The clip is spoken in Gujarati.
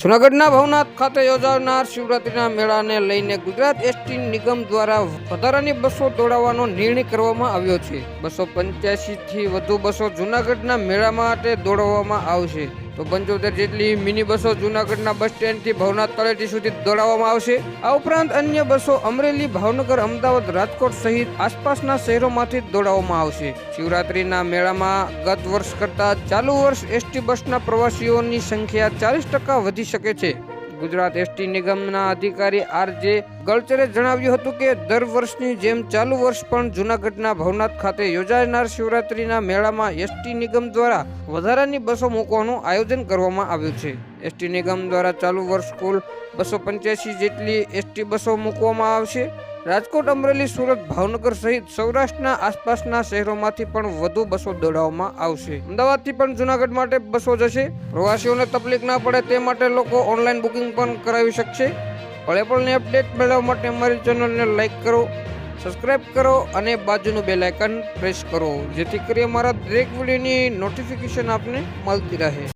જૂનાગઢના ભવનાથ ખાતે યોજાનાર શિવરાત્રીના મેળાને લઈને ગુજરાત એસટી નિગમ દ્વારા વધારાની બસો દોડાવવાનો નિર્ણય કરવામાં આવ્યો છે। 285 થી વધુ બસો જૂનાગઢના મેળા માટે દોડાવવામાં આવશે તો 75 જેટલી મિની બસો જૂનાગઢના બસ સ્ટેન્ડથી ભવનાથ તળેટી સુધી દોડાવવામાં આવશે। આ ઉપરાંત અન્ય બસો અમરેલી, ભાવનગર, અમદાવાદ, રાજકોટ સહિત આસપાસના શહેરોમાંથી દોડાવવામાં આવશે। શિવરાત્રીના મેળામાં ગત વર્ષ કરતા ચાલુ વર્ષ એસટી બસના પ્રવાસીઓની સંખ્યા 40% વધી શકે છે। ગુજરાત એસટી નિગમના અધિકારી આર.જે. ગળચરે જણાવ્યું હતું કે દર વર્ષની જેમ ચાલુ વર્ષ પણ જૂનાગઢના ભવનાથ ખાતે યોજાનાર શિવરાત્રીના મેળામાં એસટી નિગમ દ્વારા વધારાની બસો મૂકવાનું આયોજન કરવામાં આવ્યું છે। એસટી નિગમ દ્વારા ચાલુ વર્ષ કુલ 285 જેટલી એસટી બસો મૂકવામાં આવશે। રાજકોટ, અમરેલી, સુરત, ભાવનગર સહિત સૌરાષ્ટ્રના આસપાસના શહેરોમાંથી પણ વધુ બસો દોડાવવામાં આવશે। અમદાવાદથી પણ જૂનાગઢ માટે બસો જશે। પ્રવાસીઓને તકલીફ ના પડે તે માટે લોકો ઓનલાઈન બુકિંગ પણ કરાવી શકશે। પળે પળની અપડેટ મેળવવા માટે અમારી ચેનલને લાઈક કરો, સબસ્ક્રાઇબ કરો અને બાજુનું બેલ આઇકન પ્રેસ કરો, જેથી કરી અમારા દરેક વિડીયોની નોટિફિકેશન આપને મળતી રહે।